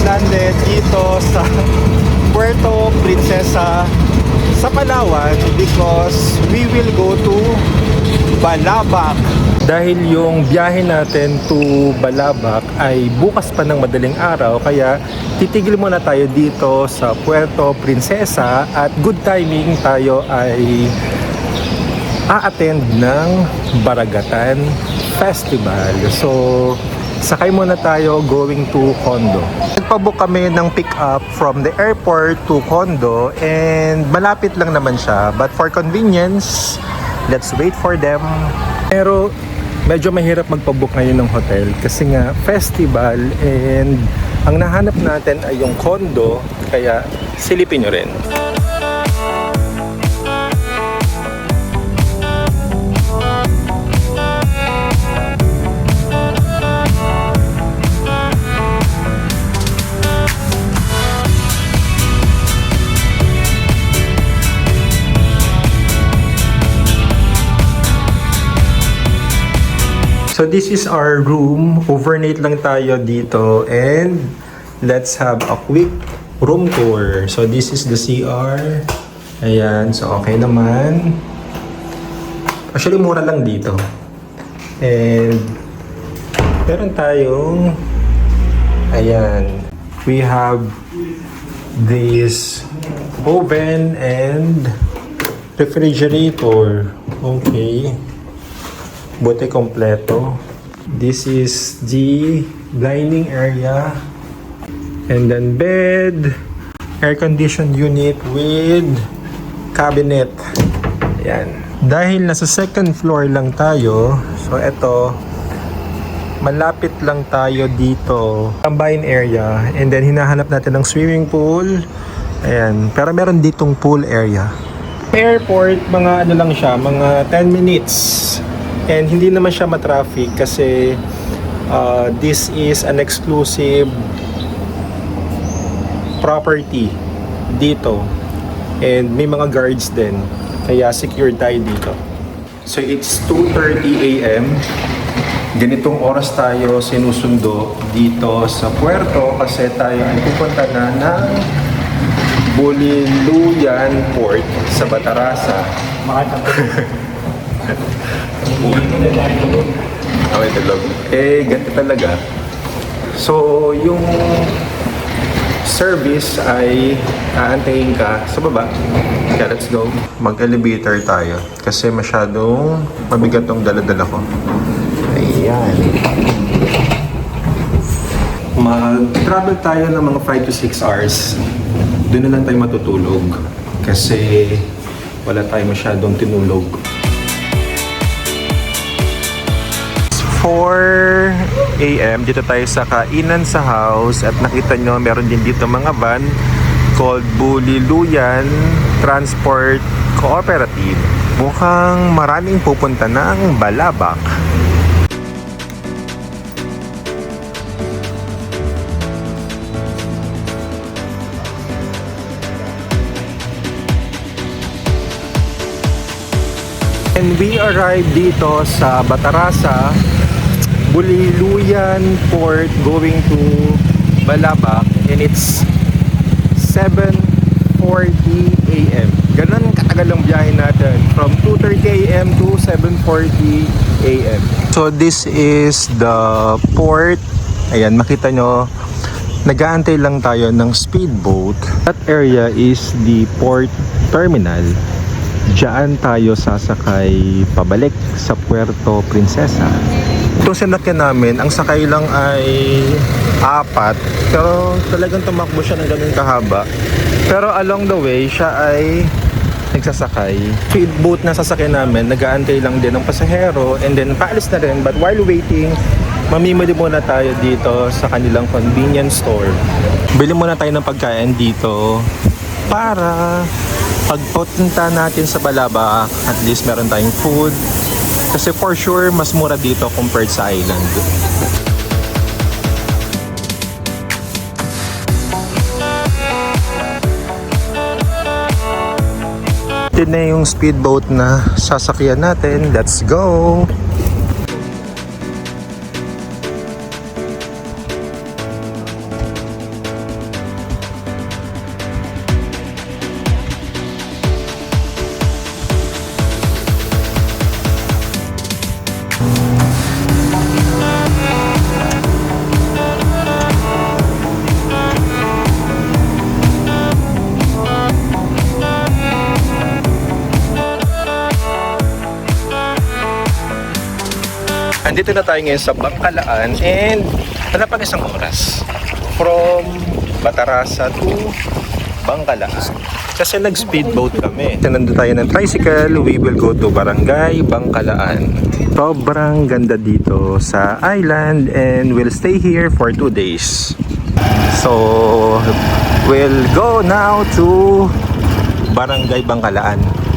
landed dito sa Puerto Princesa sa Palawan because we will go to Balabac. Dahil yung biyahe natin to Balabac ay bukas pa ng madaling araw, kaya titigil muna tayo dito sa Puerto Princesa at good timing tayo ay a-attend ng Baragatan Festival. So, sakay muna tayo going to Condo. Nagpabook kami ng pick up from the airport to Condo and malapit lang naman siya. But for convenience, let's wait for them. Pero medyo mahirap magpabook ngayon ng hotel kasi nga festival and ang nahanap natin ay yung Condo, kaya silipin nyo rin. So this is our room. Overnight lang tayo dito and let's have a quick room tour. So this is the CR. Ayan, so okay naman. Actually mura lang dito. And meron tayong ayan, we have this oven and refrigerator. Okay. Buti kompleto. This is the dining area. And then bed, air-conditioned unit with cabinet. Ayan. Dahil nasa second floor lang tayo, so eto, malapit lang tayo dito. Combine area. And then hinahanap natin ng swimming pool. Ayan. Pero meron ditong pool area. Airport, mga ano lang siya, mga 10 minutes. And hindi naman siya matraffic kasi this is an exclusive property dito. And may mga guards din. Kaya secured tayo dito. So it's 2:30 AM. Ganitong oras tayo sinusundo dito sa Puerto kasi tayo ay pupunta na ng Buliluyan Port sa Batarasa. Okay, talog. Ganito talaga. So, yung service ay aantayin ka sa baba. Okay, let's go. Mag-elevator tayo kasi masyadong mabigat tong dala-dala ko. Ayan. Mag-travel tayo ng mga 5 to 6 hours. Doon na lang tayo matutulog kasi wala tayo masyadong tinulog. 4 AM, dito tayo sa kainan sa house at nakita nyo meron din dito mga van called Buliluyan Transport Cooperative. Mukhang maraming pupunta ng Balabac. And we arrived dito sa Batarasa, Buliluyan Port going to Balabac, and it's 7:40 AM. Ganun katagal ang biyahe natin from 2:30 AM to 7:40 AM. So this is the port. Ayan, makita nyo, nag-aantay lang tayo ng speedboat. That area is the port terminal. Diyan tayo sasakay pabalik sa Puerto Princesa. Itong sinakyan namin, ang sakay lang ay 4, pero talagang tumakbo siya ng ganun kahaba. Pero along the way, siya ay nagsasakay. Speedboat na sasakyan namin, nag-aantay lang din ng pasahero and then paalis na rin. But while waiting, mamimili muna tayo dito sa kanilang convenience store. Bili muna tayo ng pagkain dito para pagpunta natin sa Balabac, at least meron tayong food. Kasi for sure, mas mura dito compared sa island. Ito na yung speedboat na sasakyan natin. Let's go! Andito na tayo ngayon sa Bangkalaan and nalapag isang oras from Batarasa to Bangkalaan. Kasi nag-speedboat kami. Nandito tayo ng tricycle, we will go to Barangay Bangkalaan. Sobrang ganda dito sa island and we'll stay here for 2 days. So, we'll go now to Barangay Bangkalaan.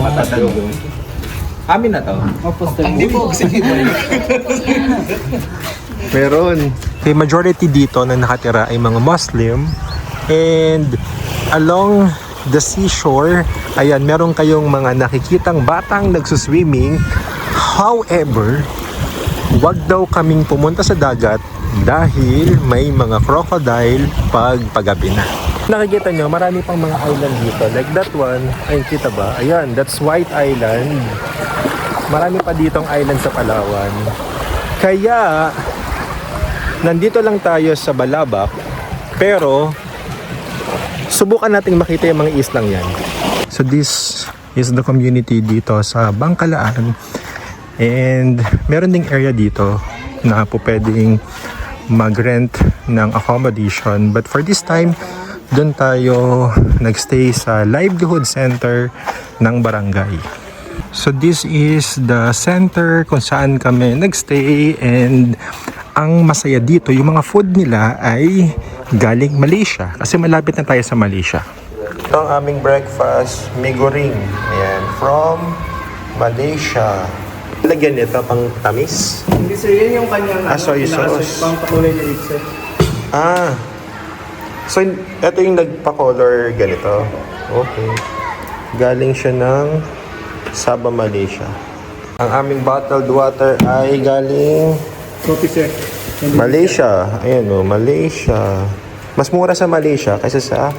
Matadong. Amin na to? Hindi po. Meron. The majority dito na nakatira ay mga Muslim. And along the seashore, ayan, meron kayong mga nakikitang batang nagsuswimming. However, wag daw kaming pumunta sa dagat dahil may mga crocodile pag pagabi na. Nakikita nyo, marami pang mga island dito. Like that one, ay kita ba? Ayan, that's White Island. Marami pa ditong island sa Palawan. Kaya, nandito lang tayo sa Balabac. Pero, subukan nating makita yung mga islang yan. So this is the community dito sa Bangkalaan. And meron ding area dito na po pwedeng mag-rent ng accommodation. But for this time, doon tayo nagstay sa livelihood center ng barangay. So this is the center kung saan kami nagstay, and ang masaya dito, yung mga food nila ay galing Malaysia kasi malapit na tayo sa Malaysia. Ito ang aming breakfast, mee goreng. Ayan, from Malaysia. Lagyan nito pang tamis. Hindi sir, yan yung kanyang soy sauce. Pang pakulay na sir. So, ito yung nagpa-color ganito. Okay. Galing siya ng Sabah, Malaysia. Ang aming bottled water ay galing Coffee sir. Malaysia. Ayan o, Malaysia. Mas mura sa Malaysia kaysa sa...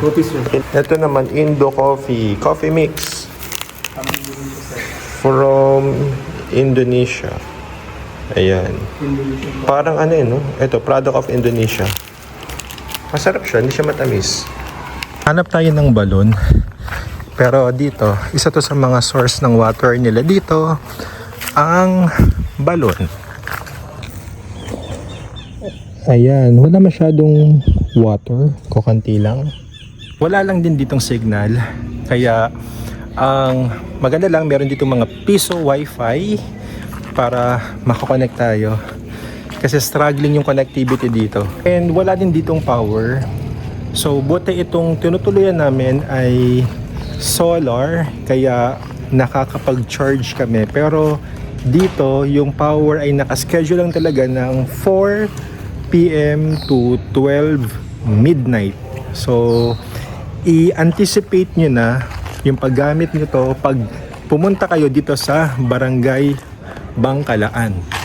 Coffee sir. Ito naman, Indo Coffee. Coffee mix. From Indonesia. Ayan. Parang ano yun, no? Ito, product of Indonesia. Masarap siya, hindi siya matamis. Hanap tayo ng balon. Pero dito, isa to sa mga source ng water nila dito, ang balon. Ayan, wala masyadong water, kukunti lang. Wala lang din ditong signal, kaya ang maganda lang, meron dito mga piso wifi para makakonect tayo. Kasi struggling yung connectivity dito. And wala din ditong power. So buti itong tinutuluyan namin ay solar, kaya nakakapag-charge kami. Pero dito yung power ay nakaschedule lang talaga ng 4 PM to 12 midnight. So i-anticipate nyo na yung paggamit nito pag pumunta kayo dito sa Barangay Bangkalaan.